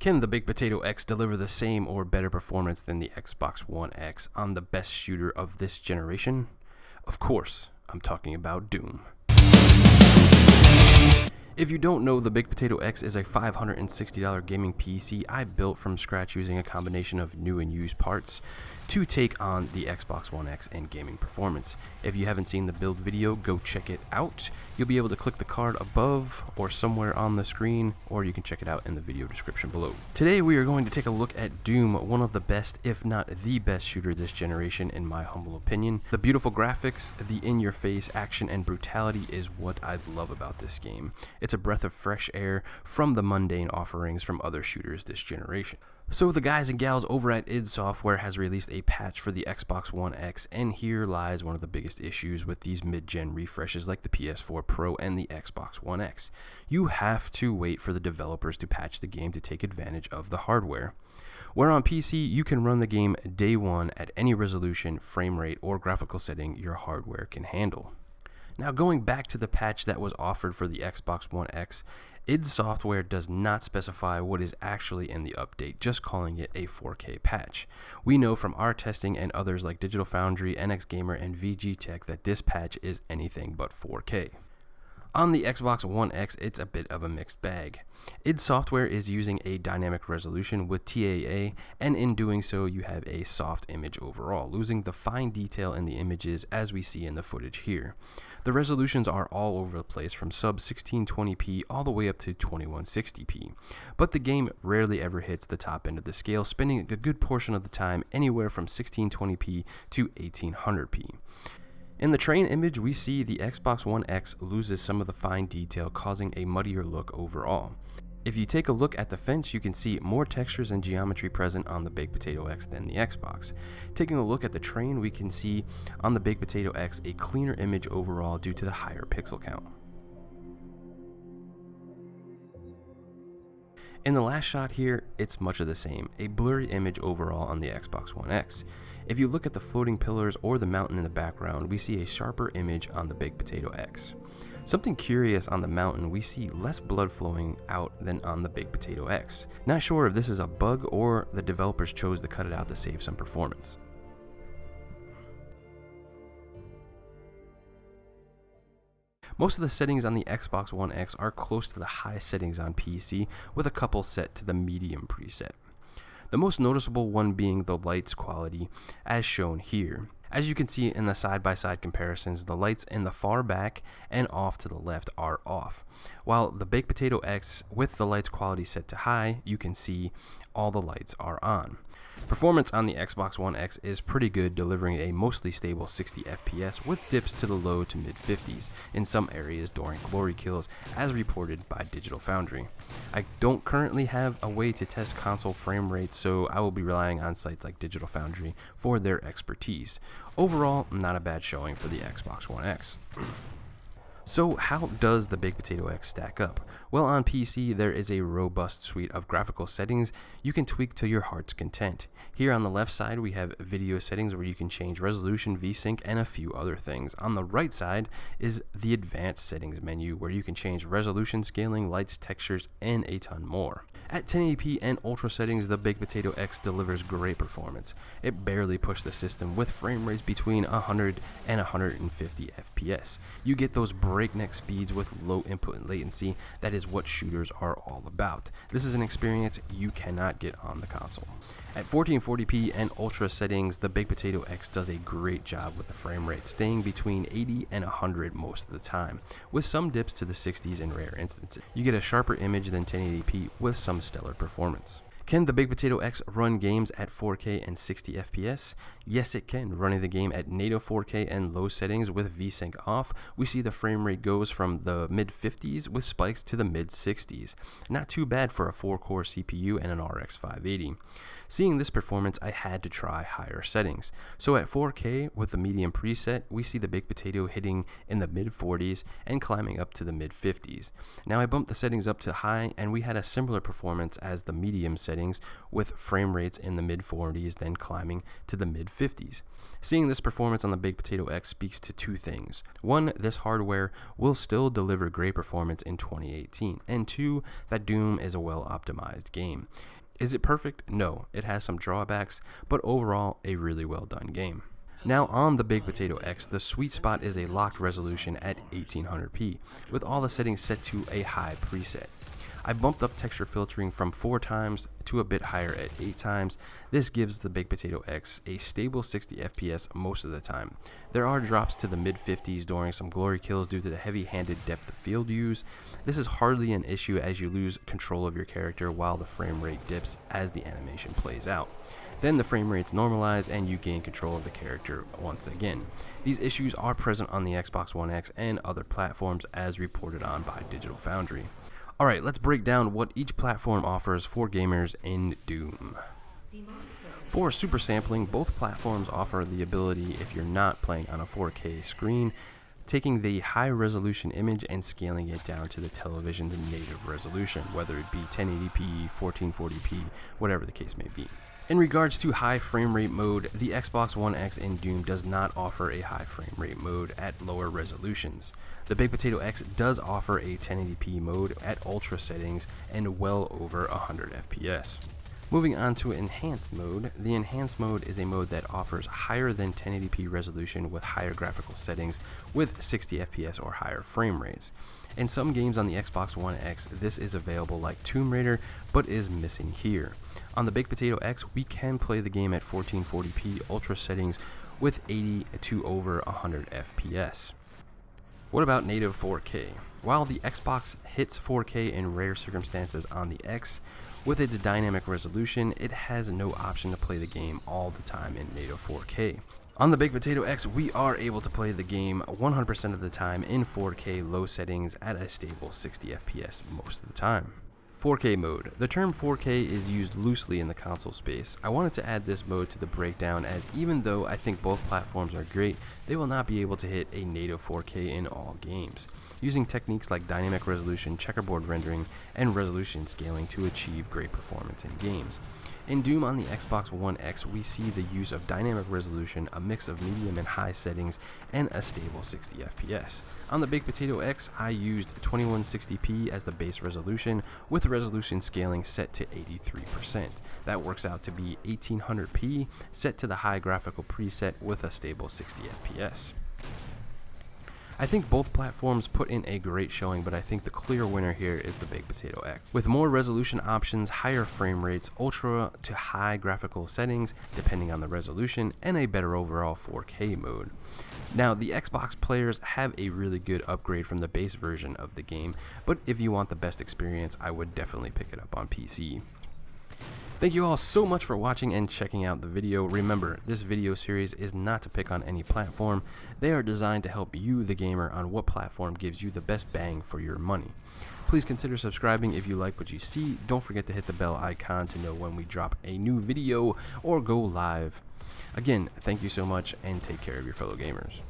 Can the Big Potato X deliver the same or better performance than the Xbox One X on the best shooter of this generation? Of course, I'm talking about Doom. If you don't know, the Big Potato X is a $560 gaming PC I built from scratch using a combination of new and used parts to take on the Xbox One X and gaming performance. If you haven't seen the build video, go check it out. You'll be able to click the card above or somewhere on the screen, or you can check it out in the video description below. Today we are going to take a look at Doom, one of the best, if not the best shooter this generation in my humble opinion. The beautiful graphics, the in-your-face action and brutality is what I love about this game. It's a breath of fresh air from the mundane offerings from other shooters this generation. So the guys and gals over at id Software has released a patch for the Xbox One X, and here lies one of the biggest issues with these mid-gen refreshes like the PS4 Pro and the Xbox One X. You have to wait for the developers to patch the game to take advantage of the hardware. Where on PC, you can run the game day one at any resolution, frame rate, or graphical setting your hardware can handle. Now, going back to the patch that was offered for the Xbox One X, id Software does not specify what is actually in the update, just calling it a 4K patch. We know from our testing and others like Digital Foundry, NX Gamer, and VG Tech that this patch is anything but 4K. On the Xbox One X, it's a bit of a mixed bag. id Software is using a dynamic resolution with TAA, and in doing so, you have a soft image overall, losing the fine detail in the images as we see in the footage here. The resolutions are all over the place from sub 1620p all the way up to 2160p, but the game rarely ever hits the top end of the scale, spending a good portion of the time anywhere from 1620p to 1800p. In the train image, we see the Xbox One X loses some of the fine detail, causing a muddier look overall. If you take a look at the fence, you can see more textures and geometry present on the Big Potato X than the Xbox. Taking a look at the train, we can see on the Big Potato X a cleaner image overall due to the higher pixel count. In the last shot here, it's much of the same, a blurry image overall on the Xbox One X. If you look at the floating pillars or the mountain in the background, we see a sharper image on the Big Potato X. Something curious on the mountain, we see less blood flowing out than on the Big Potato X. Not sure if this is a bug or the developers chose to cut it out to save some performance. Most of the settings on the Xbox One X are close to the high settings on PC, with a couple set to the medium preset. The most noticeable one being the lights quality, as shown here. As you can see in the side-by-side comparisons, the lights in the far back and off to the left are off. While the Big Potato X, with the lights quality set to high, you can see all the lights are on. Performance on the Xbox One X is pretty good, delivering a mostly stable 60 FPS with dips to the low to mid 50s in some areas during glory kills, as reported by Digital Foundry. I don't currently have a way to test console frame rates, so I will be relying on sites like Digital Foundry for their expertise. Overall, not a bad showing for the Xbox One X. So how does the Big Potato X stack up? Well, on PC, there is a robust suite of graphical settings you can tweak to your heart's content. Here on the left side, we have video settings where you can change resolution, VSync, and a few other things. On the right side is the advanced settings menu where you can change resolution, scaling, lights, textures, and a ton more. At 1080p and ultra settings, the Big Potato X delivers great performance. It barely pushed the system with frame rates between 100 and 150 FPS. You get those breakneck speeds with low input latency. That is what shooters are all about. This is an experience you cannot get on the console. At 1440p and ultra settings, the Big Potato X does a great job with the frame rate, staying between 80 and 100 most of the time, with some dips to the 60s in rare instances. You get a sharper image than 1080p with some stellar performance. Can the Big Potato X run games at 4K and 60 FPS? Yes, it can. Running the game at native 4K and low settings with VSync off, we see the frame rate goes from the mid-50s with spikes to the mid-60s. Not too bad for a 4-core CPU and an RX 580. Seeing this performance, I had to try higher settings. So at 4K with the medium preset, we see the Big Potato hitting in the mid-40s and climbing up to the mid-50s. Now I bumped the settings up to high, and we had a similar performance as the medium setting settings with frame rates in the mid-40s, then climbing to the mid-50s. Seeing this performance on the Baked Potato X speaks to two things. One, this hardware will still deliver great performance in 2018, and two, that Doom is a well-optimized game. Is it perfect? No, it has some drawbacks, but overall, a really well done game. Now on the Baked Potato X, the sweet spot is a locked resolution at 1800p, with all the settings set to a high preset. I bumped up texture filtering from 4 times to a bit higher at 8 times. This gives the Baked Potato X a stable 60 FPS most of the time. There are drops to the mid-50s during some glory kills due to the heavy-handed depth of field use. This is hardly an issue as you lose control of your character while the frame rate dips as the animation plays out. Then the frame rates normalize and you gain control of the character once again. These issues are present on the Xbox One X and other platforms as reported on by Digital Foundry. Alright, let's break down what each platform offers for gamers in Doom. For super sampling, both platforms offer the ability, if you're not playing on a 4K screen, taking the high resolution image and scaling it down to the television's native resolution, whether it be 1080p, 1440p, whatever the case may be. In regards to high frame rate mode, the Xbox One X in Doom does not offer a high frame rate mode at lower resolutions. The Baked Potato X does offer a 1080p mode at ultra settings and well over 100 FPS. Moving on to enhanced mode, the enhanced mode is a mode that offers higher than 1080p resolution with higher graphical settings with 60 FPS or higher frame rates. In some games on the Xbox One X, this is available like Tomb Raider, but is missing here. On the Baked Potato X, we can play the game at 1440p ultra settings with 80 to over 100 FPS. What about native 4K? While the Xbox hits 4K in rare circumstances on the X, with its dynamic resolution, it has no option to play the game all the time in native 4K. On the Baked Potato X, we are able to play the game 100% of the time in 4K low settings at a stable 60 FPS most of the time. 4K mode. The term 4K is used loosely in the console space. I wanted to add this mode to the breakdown as even though I think both platforms are great, they will not be able to hit a native 4K in all games, using techniques like dynamic resolution, checkerboard rendering, and resolution scaling to achieve great performance in games. In Doom on the Xbox One X, we see the use of dynamic resolution, a mix of medium and high settings, and a stable 60 FPS. On the Baked Potato X, I used 2160p as the base resolution, with resolution scaling set to 83%. That works out to be 1800p, set to the high graphical preset with a stable 60 FPS. I think both platforms put in a great showing, but I think the clear winner here is the Baked Potato X. With more resolution options, higher frame rates, ultra to high graphical settings, depending on the resolution, and a better overall 4K mode. Now, the Xbox players have a really good upgrade from the base version of the game, but if you want the best experience, I would definitely pick it up on PC. Thank you all so much for watching and checking out the video. Remember, this video series is not to pick on any platform. They are designed to help you, the gamer, on what platform gives you the best bang for your money. Please consider subscribing if you like what you see. Don't forget to hit the bell icon to know when we drop a new video or go live. Again, thank you so much and take care of your fellow gamers.